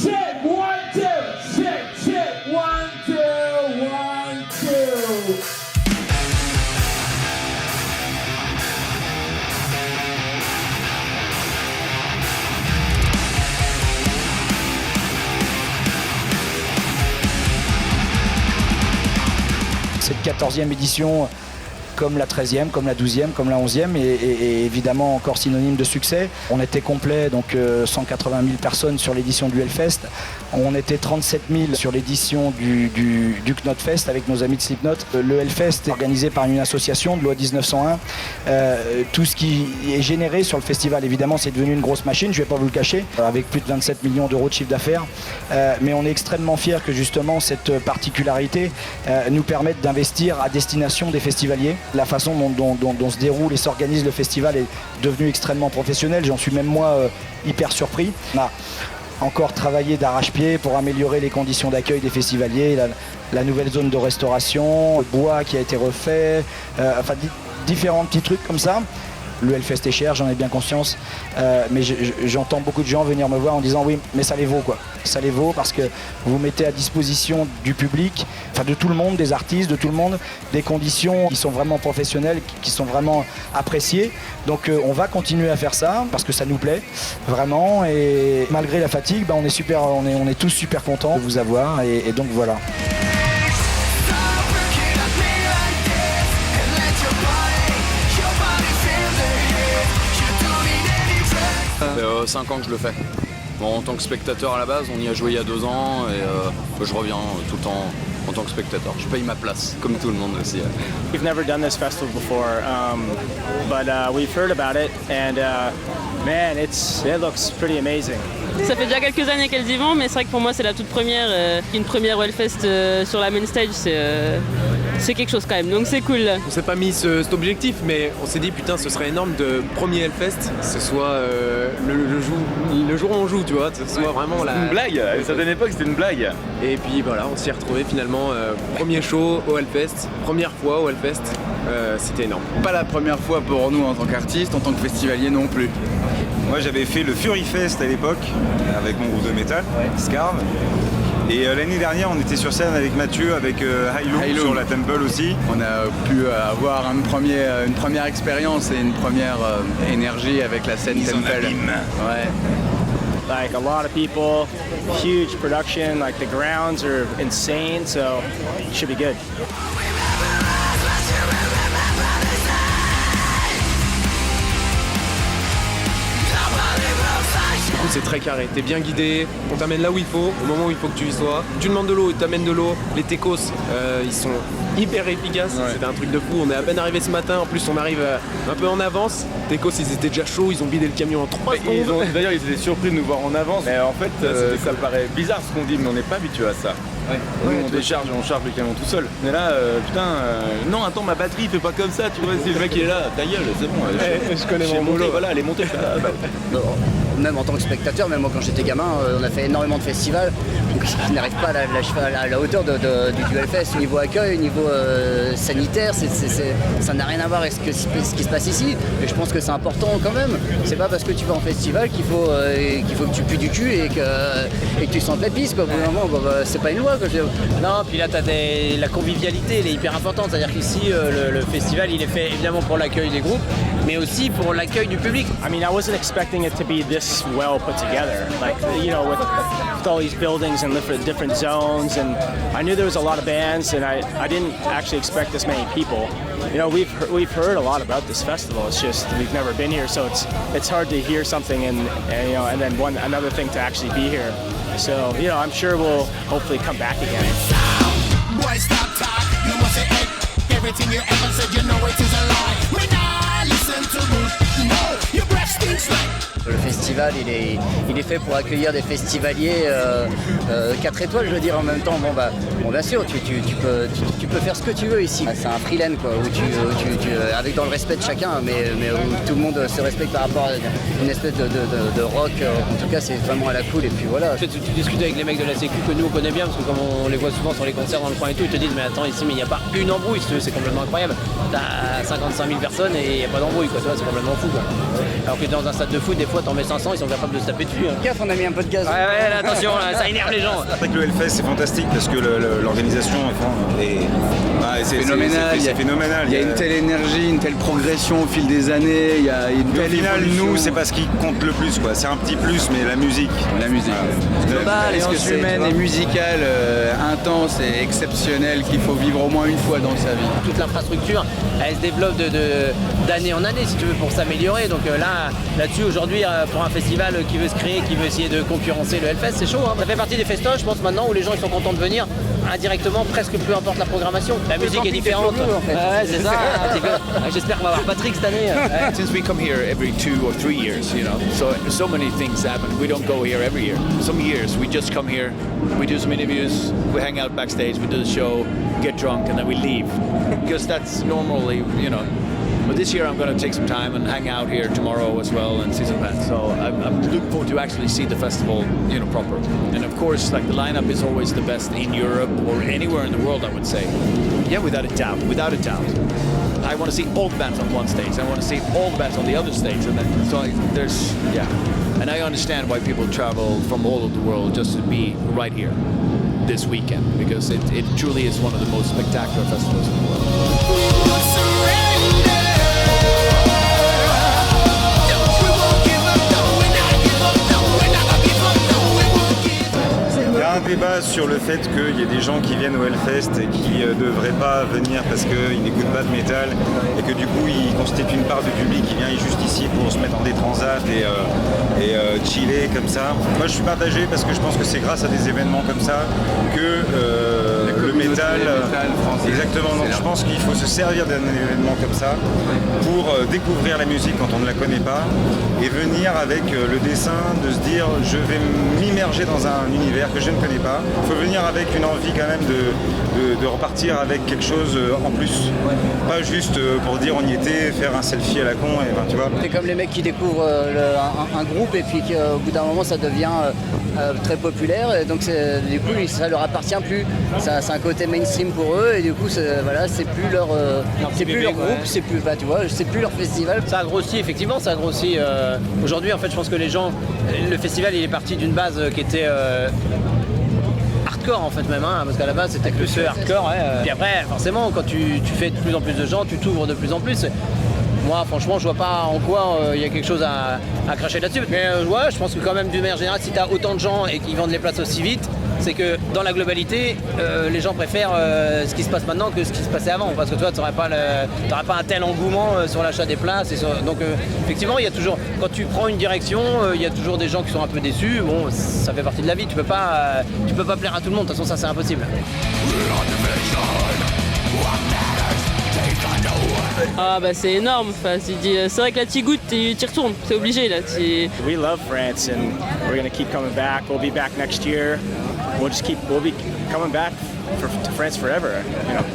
check, 1, 2, check, 1, 2, 1, 2. Cette 14e édition, comme la 13e, comme la 12e, comme la 11e, et évidemment encore synonyme de succès. On était complet, donc 180 000 personnes sur l'édition du Hellfest. On était 37 000 sur l'édition du Knotfest avec nos amis de Slipknot. Le Hellfest est organisé par une association de loi 1901. Tout ce qui est généré sur le festival, évidemment, c'est devenu une grosse machine, je ne vais pas vous le cacher, avec plus de 27 millions d'euros de chiffre d'affaires. Mais on est extrêmement fiers que justement cette particularité nous permette d'investir à destination des festivaliers. La façon dont se déroule et s'organise le festival est devenue extrêmement professionnelle. J'en suis même moi hyper surpris. On a encore travaillé d'arrache-pied pour améliorer les conditions d'accueil des festivaliers, la nouvelle zone de restauration, le bois qui a été refait, enfin différents petits trucs comme ça. Le Hellfest est cher, j'en ai bien conscience, mais j'entends beaucoup de gens venir me voir en disant oui, mais ça les vaut quoi. Ça les vaut parce que vous mettez à disposition du public, enfin de tout le monde, des artistes, de tout le monde, des conditions qui sont vraiment professionnelles, qui sont vraiment appréciées. Donc on va continuer à faire ça parce que ça nous plaît vraiment, et malgré la fatigue, on est tous super contents de vous avoir, et donc voilà. Ça fait 5 ans que je le fais. Bon, en tant que spectateur à la base, on y a joué il y a 2 ans et je reviens tout le temps en tant que spectateur. Je paye ma place, comme tout le monde aussi. We've never done this festival before, but we've heard about it, and man, it looks pretty amazing. Ça fait déjà quelques années qu'elles y vont, mais c'est vrai que pour moi c'est la toute première. Une première au Hellfest sur la main stage, c'est quelque chose quand même, donc c'est cool. On s'est pas mis cet objectif, mais on s'est dit putain, ce serait énorme de premier Hellfest, ce soit le jour où on joue, tu vois, ce soit vraiment une blague, à une certaine époque c'était une blague. Et puis voilà, on s'y est retrouvé finalement, premier show au Hellfest, première fois au Hellfest, c'était énorme. Pas la première fois pour nous en tant qu'artistes, en tant que festivalier non plus. Moi j'avais fait le Fury Fest à l'époque avec mon groupe de métal, Scarve. Et l'année dernière on était sur scène avec Mathieu, avec Hilo sur la Temple aussi. On a pu avoir une première expérience et une première énergie avec la scène Temple. Ouais. Like a lot of people, huge production, like the grounds are insane, so it should be good. C'est très carré, t'es bien guidé, on t'amène là où il faut, au moment où il faut que tu y sois. Tu demandes de l'eau, ils t'amènent de l'eau. Les techos, ils sont hyper efficaces, c'était un truc de fou. On est à peine arrivé ce matin, en plus on arrive un peu en avance. Techos, ils étaient déjà chauds, ils ont bidé le camion en 3 secondes. D'ailleurs, ils étaient surpris de nous voir en avance. Mais en fait, ça paraît bizarre ce qu'on dit, mais on n'est pas habitué à ça. Ouais. Nous, on charge le camion tout seul. Mais là, non, attends, ma batterie fait pas comme ça, tu vois, si le mec il est là, ta gueule, c'est bon. Je connais mon boulot. Voilà, elle est montée. Même en tant que spectateur, même moi quand j'étais gamin, on a fait énormément de festivals qui n'arrivent pas à la hauteur du Hellfest. Au niveau accueil, au niveau sanitaire, ça n'a rien à voir avec ce qui se passe ici. Et je pense que c'est important quand même. C'est pas parce que tu vas en festival qu'il faut que tu pues du cul et que tu sentes la pisse. Quoi. Pour le moment, c'est pas une loi. Quoi. Non, puis là la convivialité, elle est hyper importante. C'est-à-dire qu'ici, le festival, il est fait évidemment pour l'accueil des groupes, mais aussi pour l'accueil du public. I mean, I wasn't expecting it to be this well put together. Like, you know, with all these buildings and different zones, and I knew there was a lot of bands, and I didn't actually expect this many people. You know, we've heard a lot about this festival. It's just we've never been here, so it's hard to hear something and you know, and then another thing to actually be here. So, you know, I'm sure we'll hopefully come back again. Boy, stop talk. You must say everything you ever said. You know it is a lie. We not listen to you. No, your breath stinks like. Le festival, il est fait pour accueillir des festivaliers 4 étoiles, je veux dire, en même temps. Bon, bien sûr, tu peux faire ce que tu veux ici. C'est un freelance, quoi, où avec dans le respect de chacun, mais où tout le monde se respecte par rapport à une espèce de rock. En tout cas, c'est vraiment à la cool, et puis voilà. Tu discutes avec les mecs de la Sécu que nous on connaît bien, parce que comme on les voit souvent sur les concerts dans le coin et tout, ils te disent mais attends, ici mais il n'y a pas une embrouille, c'est complètement incroyable. T'as 55 000 personnes et il n'y a pas d'embrouille, quoi, tu vois, c'est complètement fou, quoi. Alors que dans un stade de foot, des fois t'en mets 500, ils sont capables de se taper dessus. Gaffe, on a mis un peu de gaz. Ouais, là, attention, là, ça énerve les gens. C'est vrai que le Hellfest c'est fantastique parce que l'organisation c'est phénoménal. C'est phénoménal. Il y a une telle énergie, une telle progression au fil des années. Il y a une telle au final, évolution. nous, c'est pas ce qui compte le plus, quoi. C'est un petit plus, mais la musique. La musique. L'expérience humaine et musicale intense et exceptionnelle qu'il faut vivre au moins une fois dans sa vie. Toute l'infrastructure, elle se développe d'année en année, si tu veux, pour s'améliorer. Donc là-dessus, aujourd'hui, pour un festival qui veut se créer, qui veut essayer de concurrencer le Hellfest, c'est chaud. Hein. Ça fait partie des festoches, je pense, maintenant, où les gens ils sont contents de venir indirectement, presque peu importe la programmation. La musique est différente. En fait. Ouais, c'est ça. J'espère qu'on va avoir Patrick cette année. Since we come here every 2 or 3 years, you know, so many things happen. We don't go here every year. Some years we just come here, we do some interviews, we hang out backstage, we do the show, get drunk, and then we leave. Because that's normally, you know. But this year I'm going to take some time and hang out here tomorrow as well and see some bands. So I'm looking forward to actually see the festival, you know, proper. And of course, like the lineup is always the best in Europe or anywhere in the world, I would say. Yeah, without a doubt, without a doubt. I want to see all the bands on one stage. I want to see all the bands on the other stage. And then, so there's, yeah. And I understand why people travel from all over the world just to be right here this weekend, because it truly is one of the most spectacular festivals in the world. Il y a un débat sur le fait qu'il y ait des gens qui viennent au Hellfest et qui ne devraient pas venir parce qu'ils n'écoutent pas de métal et que du coup ils constituent une part du public qui vient juste ici pour se mettre en des transats et chiller comme ça. Moi je suis partagé parce que je pense que c'est grâce à des événements comme ça que le métal français. Exactement, donc je pense qu'il faut se servir d'un événement comme ça pour découvrir la musique quand on ne la connaît pas et venir avec le dessein de se dire je vais m'immerger dans un univers que je ne connais pas. Il faut venir avec une envie quand même de repartir avec quelque chose en plus. Pas juste pour dire on y était, faire un selfie à la con, et ben, tu vois. C'est comme les mecs qui découvrent un groupe et puis qu'au bout d'un moment ça devient très populaire et donc du coup ça leur appartient plus. C'est un côté mainstream pour eux et du coup voilà, c'est plus leur groupe, ouais. C'est plus, bah, tu vois, c'est plus leur festival. Ça a grossi, effectivement, ça a grossi. Aujourd'hui, en fait, je pense que les gens, le festival, il est parti d'une base qui était hardcore en fait même, hein, parce qu'à la base c'était plus hardcore. Ouais, Puis après, forcément, quand tu fais de plus en plus de gens, tu t'ouvres de plus en plus. Moi, franchement, je vois pas en quoi il y a quelque chose à cracher là-dessus. Mais ouais, je pense que quand même, d'une manière générale, si tu as autant de gens et qu'ils vendent les places aussi vite, c'est que dans la globalité, les gens préfèrent ce qui se passe maintenant que ce qui se passait avant. Parce que toi, tu n'aurais pas un tel engouement sur l'achat des places. Donc effectivement, il y a toujours, quand tu prends une direction, il y a toujours des gens qui sont un peu déçus. Bon, ça fait partie de la vie. Tu peux pas plaire à tout le monde. De toute façon, ça, c'est impossible. Ah bah c'est énorme, enfin, c'est vrai que là tu goûtes, tu y retournes, c'est obligé là. We love France and we're gonna keep coming back. We'll be back next year. We'll be coming back to France forever, you know.